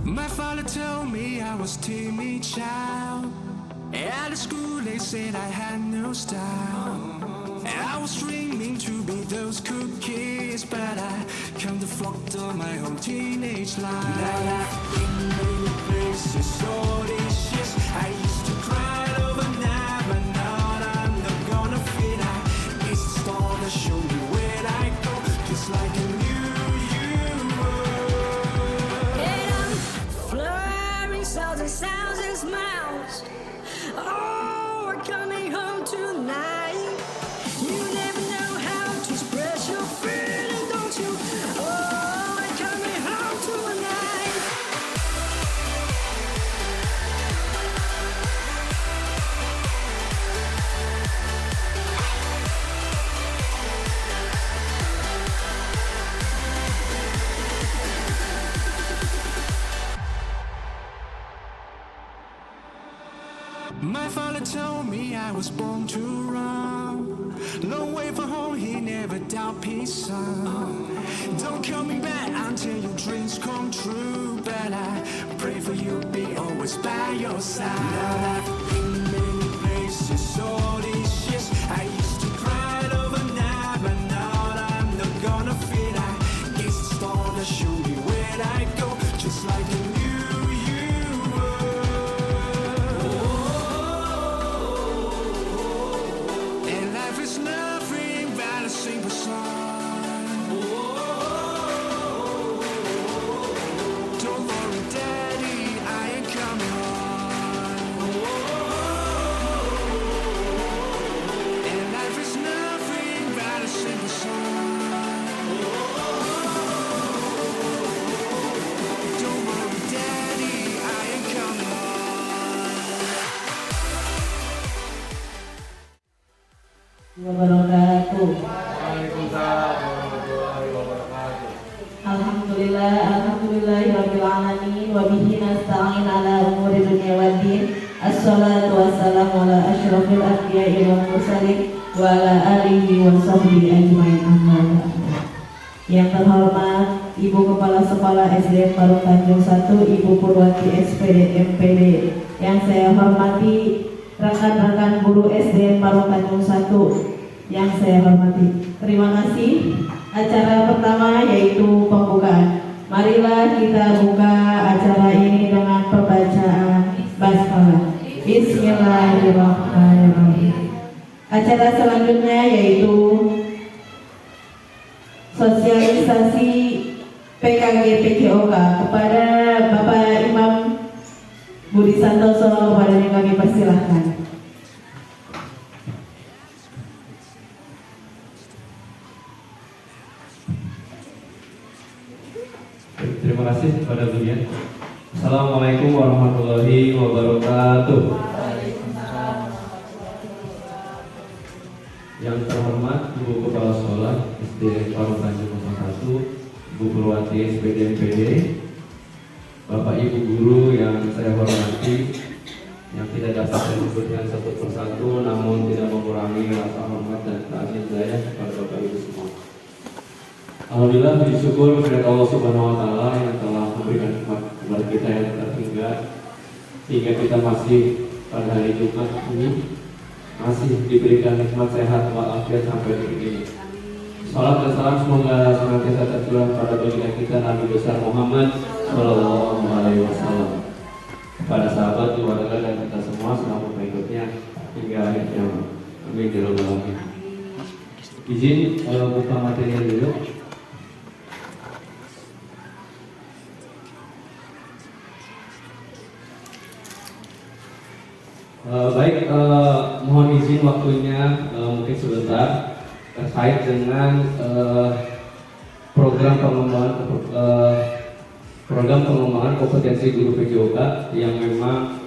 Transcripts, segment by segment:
My father told me I was timid child. At school they said I had no style. I was dreaming to be those cool kids, but I come to fucked up my whole teenage life. Now I've been many places, so delicious. I used to cry overnight, but now I'm not gonna fit. It's the star that show me where I go, just like a new you. And I'm flurrying sounds and sounds and smiles. Oh, we're coming home tonight. You never know how to express your feeling, don't you? Oh, we're coming home tonight. My father told me I was born to run. Long way from home, he never doubt peace, son. Don't call me back until your dreams come true. But I pray for you, be always by your side. Now I've been many places, so delicious. I used to cry overnight, but now I'm not gonna fit. It's the star that show me where I go, just like a new you. And life is nothing but a simple song. Don't worry, Daddy, I ain't coming home. And life is nothing but a simple song. Don't worry, Daddy, I ain't coming home. Wabarakatuh. Waalaikumsalam warahmatullahi wabarakatuh. Alhamdulillahirabbil alamin wa bihi nasta'in ala umuri dunya waddin. Assalatu wassalamu ala asyrafil anbiya'i wal mursalin wa ala alihi wa sahbihi ajmain, amma ba'du. Yang terhormat Ibu Kepala Sekolah SDN Parung Tanjung 1, Ibu Purwati SPD MPD. Yang saya hormati rekan-rekan guru SDN Parung Tanjung 1 yang saya hormati. Terima kasih. Acara pertama yaitu pembukaan. Marilah kita buka acara ini dengan pembacaan basmalah. Bismillahirrahmanirrahim. Acara selanjutnya yaitu sosialisasi PKG PJOK kepada Bapak Imam Budi Santoso, kepadanya kami persilahkan. Terima kasih kepada beliau. Assalamualaikum warahmatullahi wabarakatuh. Yang terhormat Ibu Kepala Sekolah SDN Parung Tanjung 1, Ibu Purwati SPD MPD, Bapak Ibu guru yang saya hormati, yang tidak dapat saya sebutkan satu persatu, namun tidak mengurangi rasa hormat dan takzim saya kepada Bapak Ibu semua. Alhamdulillah, bersyukur kepada Allah Subhanahu Wa Taala yang telah memberikan nikmat kepada kita yang terhingga sehingga kita masih pada hari Jumat ini masih diberikan nikmat sehat walafiat sampai detik ini. Salam dan salam semoga senantiasa tercurah pada baginda kita Nabi besar Muhammad Shallallahu Alaihi Wasallam, kepada sahabat, keluarga dan kita semua selama pengikutnya hingga akhir kiamat. Amin ya rabbal alamin. Izin buka material dulu. Baik, mohon izin waktunya mungkin sebentar terkait dengan program pengembangan kompetensi guru PJOK yang memang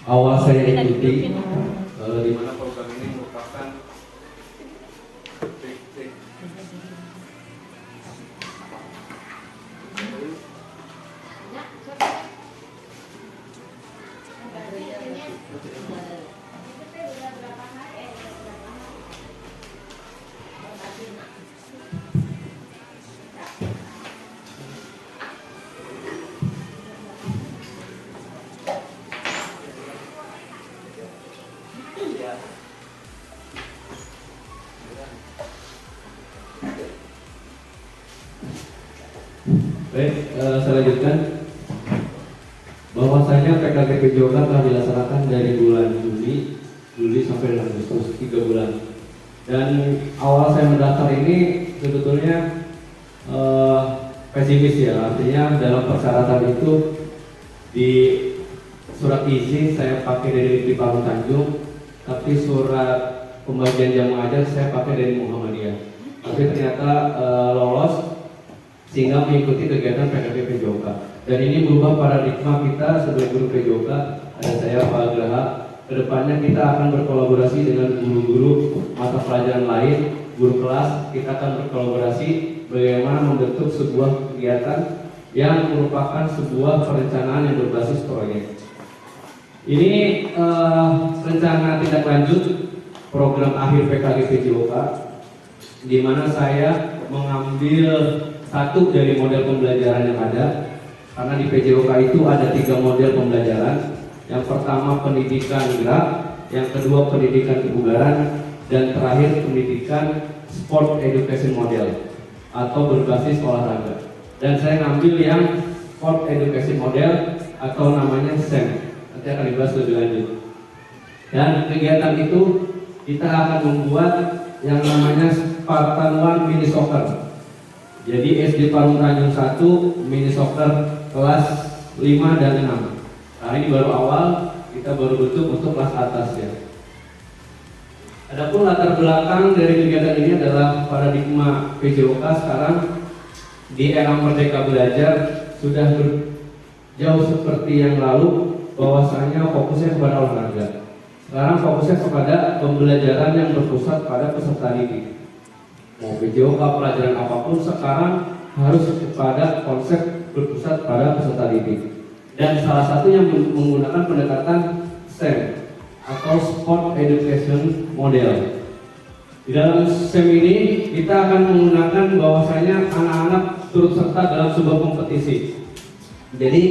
awal saya ikuti, di mana program ini merupakan Baik, saya lanjutkan. Bahwasanya PKGP Joga telah dilaksanakan dari bulan Juli sampai dengan Agustus, 3 bulan. Dan awal saya mendaftar ini sebetulnya pesimis ya, artinya dalam persyaratan itu di surat izin saya pakai dari Parung Tanjung, tapi surat pembagian jam mengajar saya pakai dari Muhammadiyah. Tapi ternyata lolos sehingga mengikuti kegiatan PKGP Joga. Dan ini berubah paradigma kita sebagai guru PJOK. Ada saya Pak Graha. Kedepannya kita akan berkolaborasi dengan guru-guru mata pelajaran lain, guru kelas. Kita akan berkolaborasi bagaimana membentuk sebuah kegiatan yang merupakan sebuah perencanaan yang berbasis proyek. Ini rencana tindak lanjut program akhir PKGP JOK, di mana saya mengambil satu dari model pembelajaran yang ada, karena di PJOK itu ada 3 model pembelajaran. Yang pertama pendidikan gerak, yang kedua pendidikan kebugaran, dan terakhir pendidikan sport education model atau berbasis olahraga. Dan saya ngambil yang sport education model atau namanya SEM. Nanti akan dibahas lebih lanjut. Dan kegiatan itu kita akan membuat yang namanya Spartan One Mini Soccer. Jadi SD Parung Tanjung 1 Mini Soccer kelas 5 dan 6. Nah ini baru awal, kita baru bentuk untuk kelas atas ya. Adapun latar belakang dari kegiatan ini adalah paradigma PJOK sekarang di era Merdeka Belajar sudah jauh seperti yang lalu, bahwasanya fokusnya kepada olahraga. Sekarang fokusnya kepada pembelajaran yang berpusat pada peserta didik. Mau PJOK pelajaran apapun sekarang harus kepada konsep berpusat pada peserta didik. Dan salah satu yang menggunakan pendekatan STEM atau Sport Education Model. Di dalam STEM ini kita akan menggunakan bahwasanya anak-anak turut serta dalam sebuah kompetisi. Jadi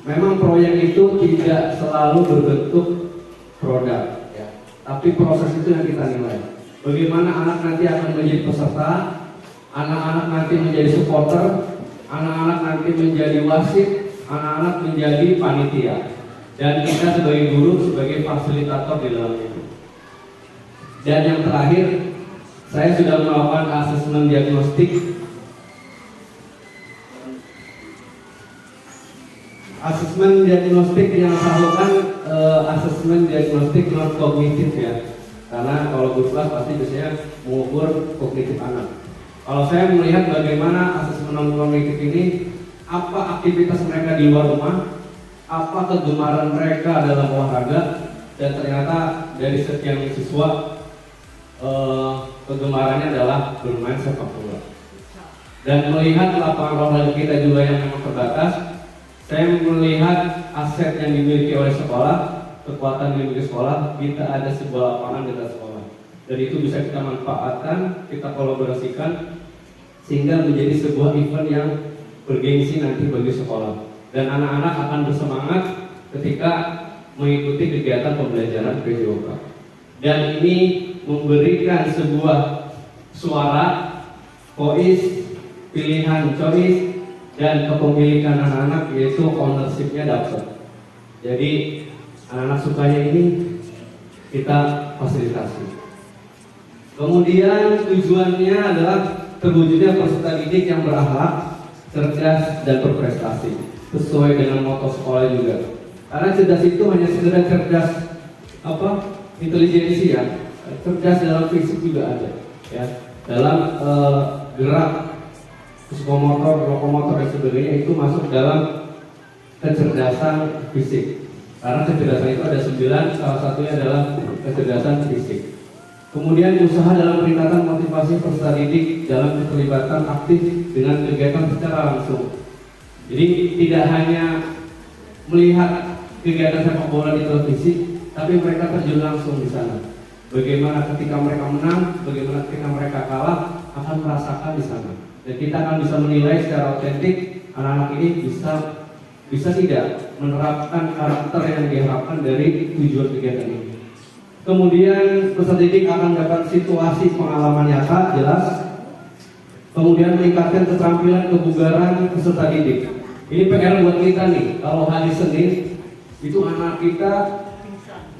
memang proyek itu tidak selalu berbentuk produk, ya. Tapi proses itu yang kita nilai. Bagaimana anak nanti akan menjadi peserta, anak-anak nanti menjadi supporter, anak-anak nanti menjadi wasit, anak-anak menjadi panitia, dan kita sebagai guru sebagai fasilitator di dalam itu. Dan yang terakhir, saya sudah melakukan asesmen diagnostik. Asesmen diagnostik yang saya lakukan asesmen diagnostik non kognitif ya. Karena kalau guru kelas pasti biasanya mengukur kognitif anak. Kalau saya melihat bagaimana asesmen non kognitif ini, apa aktivitas mereka di luar rumah, apa kegemaran mereka dalam olahraga, dan ternyata dari sekian siswa kegemarannya adalah bermain sepak bola. Dan melihat lapangan olahraga kita juga yang memang terbatas, saya melihat aset yang dimiliki oleh sekolah, kekuatan yang dimiliki sekolah, kita ada sebuah lapangan di atas sekolah. Dan itu bisa kita manfaatkan, kita kolaborasikan, sehingga menjadi sebuah event yang bergengsi nanti bagi sekolah. Dan anak-anak akan bersemangat ketika mengikuti kegiatan pembelajaran PJOK. Dan ini memberikan sebuah suara, voice, pilihan choice, dan kepemilikan anak-anak, yaitu ownership-nya dapat. Jadi anak-anak sukanya ini kita fasilitasi. Kemudian tujuannya adalah terwujudnya peserta didik yang berakhlak, cerdas, dan berprestasi sesuai dengan moto sekolah juga. Karena cerdas itu hanya sekedar cerdas intelijensi ya, cerdas dalam fisik juga ada ya, dalam gerak psikomotor, lokomotor dan sebagainya, itu masuk dalam kecerdasan fisik. Karena kecerdasan itu ada 9, salah satunya adalah kecerdasan fisik. Kemudian usaha dalam peningkatan motivasi peserta didik dalam keterlibatan aktif dengan kegiatan secara langsung. Jadi tidak hanya melihat kegiatan sepak bola di televisi, tapi mereka terjun langsung di sana. Bagaimana ketika mereka menang, bagaimana ketika mereka kalah, akan merasakan di sana. Dan kita akan bisa menilai secara otentik anak-anak ini bisa tidak menerapkan karakter yang diharapkan dari tujuan kegiatan ini. Kemudian peserta didik akan mendapat situasi pengalaman nyata jelas Kemudian meningkatkan keterampilan kebugaran peserta didik. Ini PR buat kita nih. Kalau hari Senin itu anak kita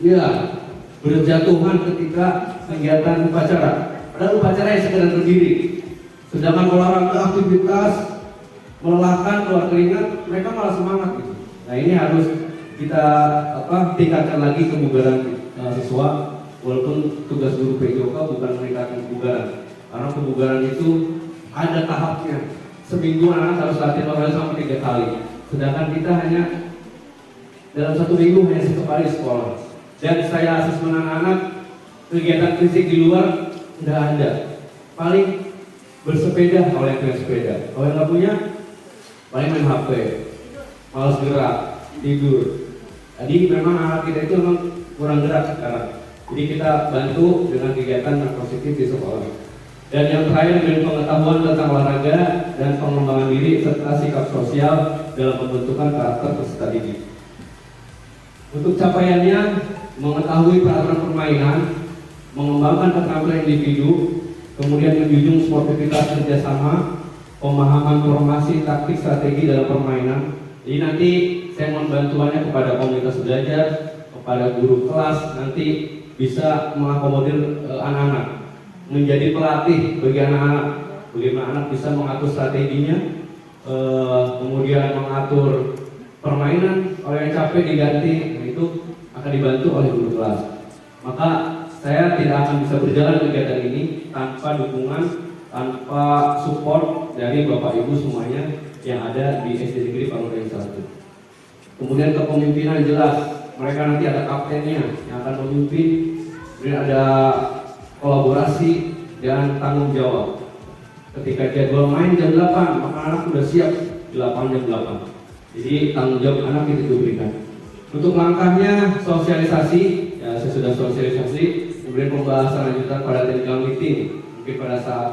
ya berjatuhan ketika kegiatan upacara. Padahal upacara yang sekedar berdiri. Sedangkan olahraga aktivitas melelahkan, keluar keringat, mereka malah semangat gitu. Nah ini harus kita tingkatkan lagi kebugaran siswa. Walaupun tugas guru PJOK bukan meningkatkan kebugaran, karena kebugaran itu ada tahapnya. Seminggu anak harus latihan 2 sampai 3 kali. Sedangkan kita hanya dalam 1 minggu hanya 1 kali sekolah. Dan saya asesmen anak-anak kegiatan fisik di luar tidak ada. Paling bersepeda kalau yang punya sepeda. Kalau yang nggak punya, paling main HP, malas gerak, tidur. Jadi memang anak kita itu memang kurang gerak sekarang. Jadi kita bantu dengan kegiatan yang positif di sekolah. Dan yang terakhir dengan pengetahuan tentang olahraga dan pengembangan diri serta sikap sosial dalam pembentukan karakter peserta didik. Untuk capaiannya, mengetahui peraturan permainan, mengembangkan keterampilan individu, kemudian menjunjung sportivitas kerjasama, pemahaman formasi taktik strategi dalam permainan. Jadi nanti saya mohon bantuannya kepada komunitas belajar, kepada guru kelas, nanti bisa mengakomodir anak-anak, menjadi pelatih bagi anak-anak, bagaimana anak bisa mengatur strateginya, kemudian mengatur permainan. Kalau yang capek diganti, nah itu akan dibantu oleh guru kelas. Maka saya tidak akan bisa berjalan kegiatan ini tanpa dukungan, tanpa support dari Bapak Ibu semuanya yang ada di SD Negeri Palurain 1. Kemudian kepemimpinan jelas. Mereka nanti ada kaptennya yang akan memimpin, kemudian ada kolaborasi dan tanggung jawab. Ketika jadwal main jam 8, maka anak sudah siap di lapangan jam 8. Jadi tanggung jawab anak itu diberikan. Untuk langkahnya sosialisasi, ya saya sudah sosialisasi, kemudian pembahasan lanjutan pada technical meeting, mungkin pada saat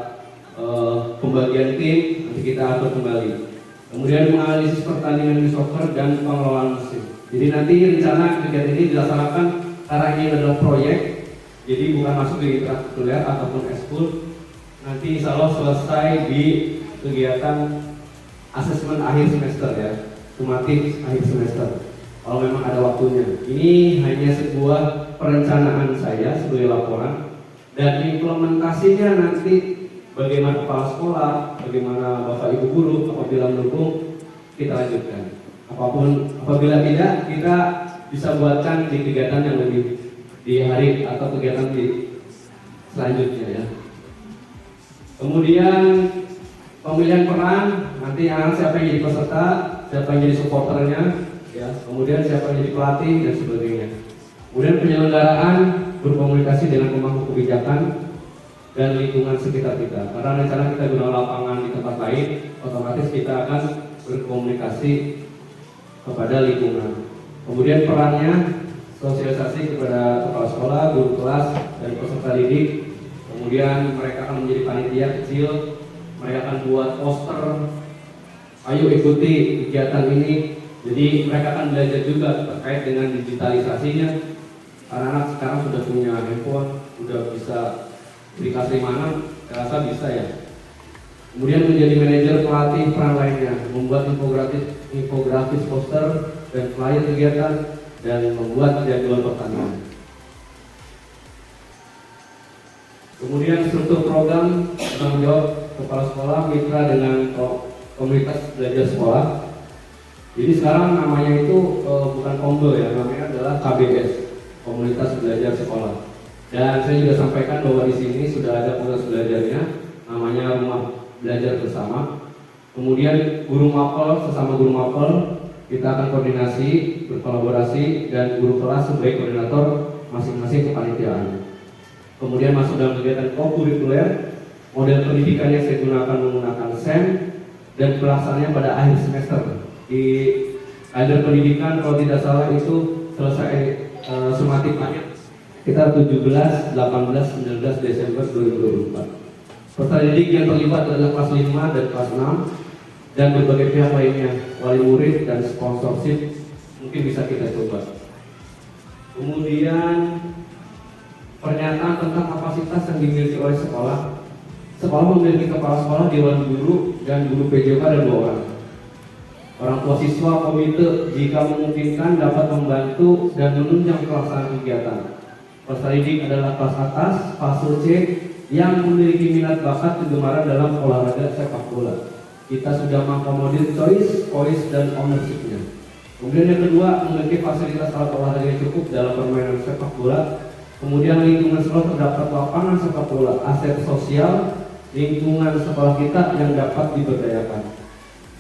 pembagian tim nanti kita atur kembali. Kemudian menganalisis pertandingan di soccer dan pengelolaan mesin. Jadi nanti rencana kegiatan ini dilaksanakan karena ini adalah proyek, jadi bukan masuk di intrakurikuler ataupun ekskul. Nanti insya Allah selesai di kegiatan asesmen akhir semester ya, sumatif akhir semester. Kalau memang ada waktunya. Ini hanya sebuah perencanaan saya sebagai laporan, dan implementasinya nanti bagaimana kepala sekolah, bagaimana Bapak Ibu guru apabila mendukung, kita lanjutkan. Apabila tidak, kita bisa buatkan di kegiatan yang lebih di hari atau kegiatan di selanjutnya ya. Kemudian pemilihan peran, nanti siapa yang jadi peserta, siapa yang jadi supporternya, ya. Kemudian siapa yang jadi pelatih dan sebagainya. Kemudian penyelenggaraan berkomunikasi dengan pemangku kebijakan dan lingkungan sekitar kita. Karena rencana kita guna lapangan di tempat lain, otomatis kita akan berkomunikasi kepada lingkungan. Kemudian perannya sosialisasi kepada kepala sekolah, guru kelas, dan peserta didik. Kemudian mereka akan menjadi panitia kecil, mereka akan buat poster, ayo ikuti kegiatan ini. Jadi mereka akan belajar juga terkait dengan digitalisasinya. Anak-anak sekarang sudah punya handphone, sudah bisa aplikasi mana, saya rasa bisa ya. Kemudian menjadi manajer pelatih peran lainnya, membuat infografis poster dan flyer kegiatan, dan membuat jadwal pertandingan. Kemudian struktur program tanggung jawab kepala sekolah mitra dengan komunitas belajar sekolah. Jadi sekarang namanya itu bukan Kombel ya, namanya adalah KBS, komunitas belajar sekolah. Dan saya juga sampaikan bahwa di sini sudah ada komunitas belajarnya, namanya Rumah Belajar Bersama. Kemudian guru mapel, sesama guru mapel, kita akan koordinasi, berkolaborasi, dan guru kelas sebagai koordinator masing-masing kepanitiaan. Kemudian masuk dalam kegiatan kokurikuler, model pendidikan yang saya gunakan menggunakan SEM, dan pelaksanaannya pada akhir semester. Di akhir pendidikan kalau tidak salah itu selesai sumatifnya kita 17, 18, 19 Desember 2024. Peserta didik yang terlibat adalah kelas 5 dan kelas 6 dan berbagai pihak lainnya, wali murid dan sponsorship mungkin bisa kita coba. Kemudian pernyataan tentang kapasitas yang dimiliki oleh sekolah. sekolah memiliki kepala sekolah, dewan guru, dan guru PJK ada 2 orang. Orang tua siswa komite jika memungkinkan dapat membantu dan menunjang pelaksanaan kegiatan. Peserta didik adalah kelas atas, fase C, yang memiliki minat bakat kegemaran dalam olahraga sepak bola. Kita sudah mengakomodir choice, dan ownership-nya. Kemudian yang kedua, memiliki fasilitas alat olahraga yang cukup dalam permainan sepak bola. Kemudian lingkungan sekolah terdapat lapangan sepak bola, aset sosial lingkungan sekolah kita yang dapat diberdayakan.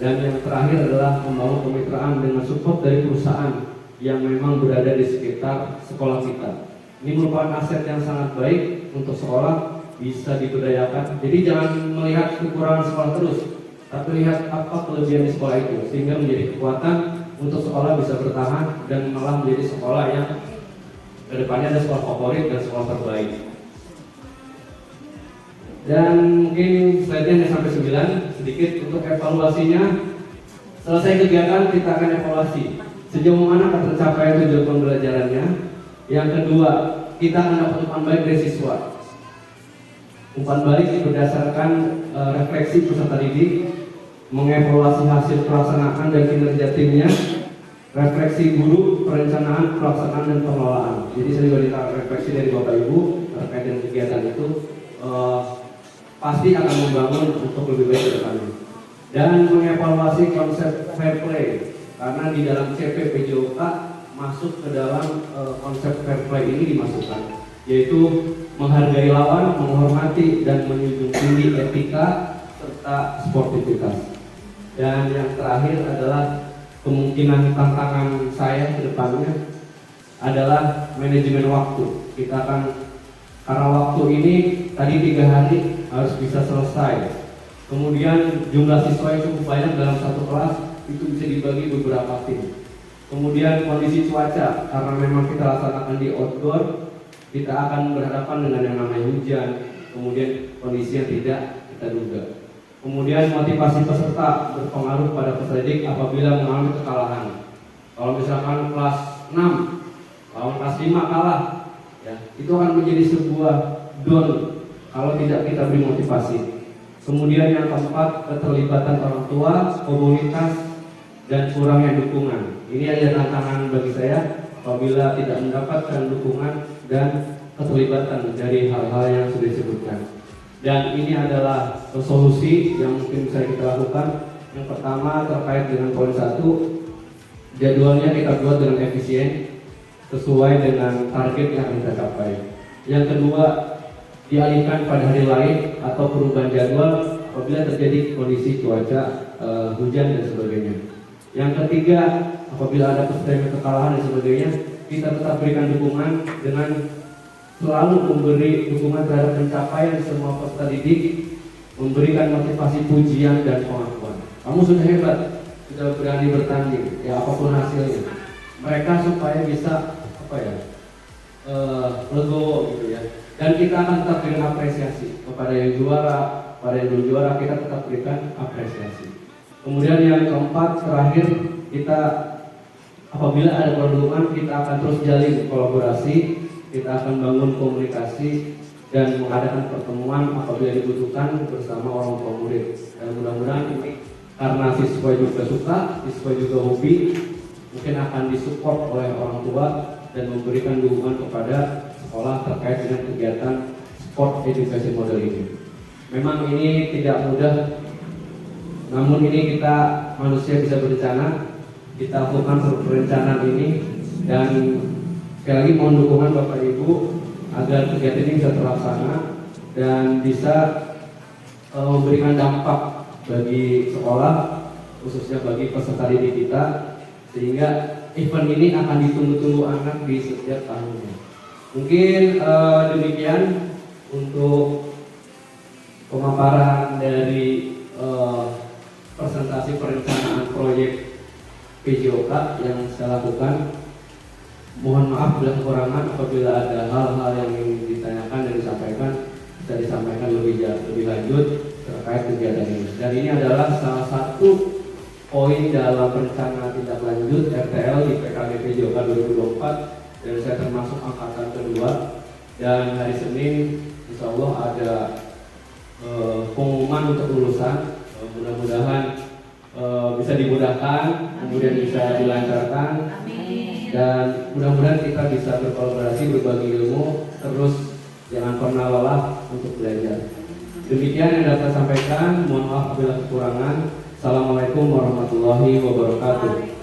Dan yang terakhir adalah membangun kemitraan dengan support dari perusahaan yang memang berada di sekitar sekolah kita. Ini merupakan aset yang sangat baik untuk sekolah bisa diberdayakan. Jadi jangan melihat kekurangan sekolah terus, tapi lihat apa kelebihan di sekolah itu, sehingga menjadi kekuatan untuk sekolah bisa bertahan dan malah menjadi sekolah yang kedepannya ada sekolah favorit dan sekolah terbaik. Dan mungkin slide-nya sampai 9, sedikit untuk evaluasinya. Selesai kegiatan kita akan evaluasi sejauh mana tercapai tujuan pembelajarannya. Yang kedua, kita akan dapat umpan balik dari siswa. Umpan balik berdasarkan refleksi peserta didik, mengevaluasi hasil pelaksanaan dan kinerja timnya, refleksi guru, perencanaan, pelaksanaan, dan pengelolaan. Jadi saya juga minta refleksi dari Bapak Ibu terkait dengan kegiatan itu. Pasti akan membangun untuk lebih baik ke depannya. Dan mengevaluasi konsep fair play, karena di dalam CP PJOK masuk ke dalam konsep fair play ini dimasukkan, yaitu menghargai lawan, menghormati, dan menjunjung tinggi etika serta sportivitas. Dan yang terakhir adalah kemungkinan tantangan saya ke depannya adalah manajemen waktu. Kita akan, karena waktu ini tadi 3 hari harus bisa selesai. Kemudian jumlah siswa yang cukup banyak dalam satu kelas itu bisa dibagi beberapa tim. Kemudian kondisi cuaca, karena memang kita laksanakan di outdoor, kita akan berhadapan dengan yang namanya hujan. Kemudian kondisi yang tidak kita duga. Kemudian motivasi peserta berpengaruh pada peserta didik apabila mengalami kekalahan. Kalau misalkan kelas 6 lawan kelas 5 kalah, ya, itu akan menjadi sebuah down kalau tidak kita beri motivasi. Kemudian yang keempat, keterlibatan orang tua, komunitas, dan kurangnya dukungan. Ini adalah tantangan bagi saya apabila tidak mendapatkan dukungan dan keterlibatan dari hal-hal yang sudah disebutkan. Dan ini adalah solusi yang mungkin bisa kita lakukan. Yang pertama terkait dengan poin 1, jadwalnya kita buat dengan efisien sesuai dengan target yang akan kita capai. Yang kedua, dialihkan pada hari lain atau perubahan jadwal apabila terjadi kondisi cuaca, hujan dan sebagainya. Yang ketiga, apabila ada peserta kekalahan dan sebagainya, kita tetap berikan dukungan dengan selalu memberi dukungan terhadap pencapaian semua peserta didik, memberikan motivasi, pujian, dan pengakuan. Kamu sudah hebat, sudah berani bertanding, ya apapun hasilnya. Mereka supaya bisa legowo gitu ya. Dan kita akan tetap berikan apresiasi kepada yang juara, pada yang belum juara kita tetap berikan apresiasi. Kemudian yang keempat, terakhir, kita apabila ada perluan kita akan terus jalin kolaborasi, kita akan bangun komunikasi dan mengadakan pertemuan apabila dibutuhkan bersama orang tua murid. Dan mudah-mudahan ini karena siswa juga suka, siswa juga hobi, mungkin akan disupport oleh orang tua dan memberikan dukungan kepada sekolah terkait dengan kegiatan sport education model ini. Memang ini tidak mudah, namun ini kita manusia bisa berencana, kita lakukan perencanaan ini, dan sekali lagi mohon dukungan Bapak Ibu agar kegiatan ini bisa terlaksana dan bisa memberikan dampak bagi sekolah, khususnya bagi peserta didik kita, sehingga event ini akan ditunggu-tunggu anak di setiap tahunnya. Mungkin demikian untuk pemaparan dari presentasi perencanaan proyek PJOK yang saya lakukan. Mohon maaf bila kekurangan, apabila ada hal-hal yang ingin ditanyakan dan disampaikan, bisa disampaikan lebih lanjut terkait kegiatan ini. Dan ini adalah salah satu poin dalam rencana tindak lanjut RTL di PKG PJOK 2024, dan saya termasuk angkatan kedua. Dan hari Senin insya Allah ada pengumuman untuk lulusan. Mudah-mudahan bisa dimudahkan, kemudian bisa dilancarkan, dan mudah-mudahan kita bisa berkolaborasi, berbagi ilmu, terus jangan pernah lelah untuk belajar. Demikian yang dapat saya sampaikan. Mohon maaf apabila kekurangan. Assalamualaikum warahmatullahi wabarakatuh.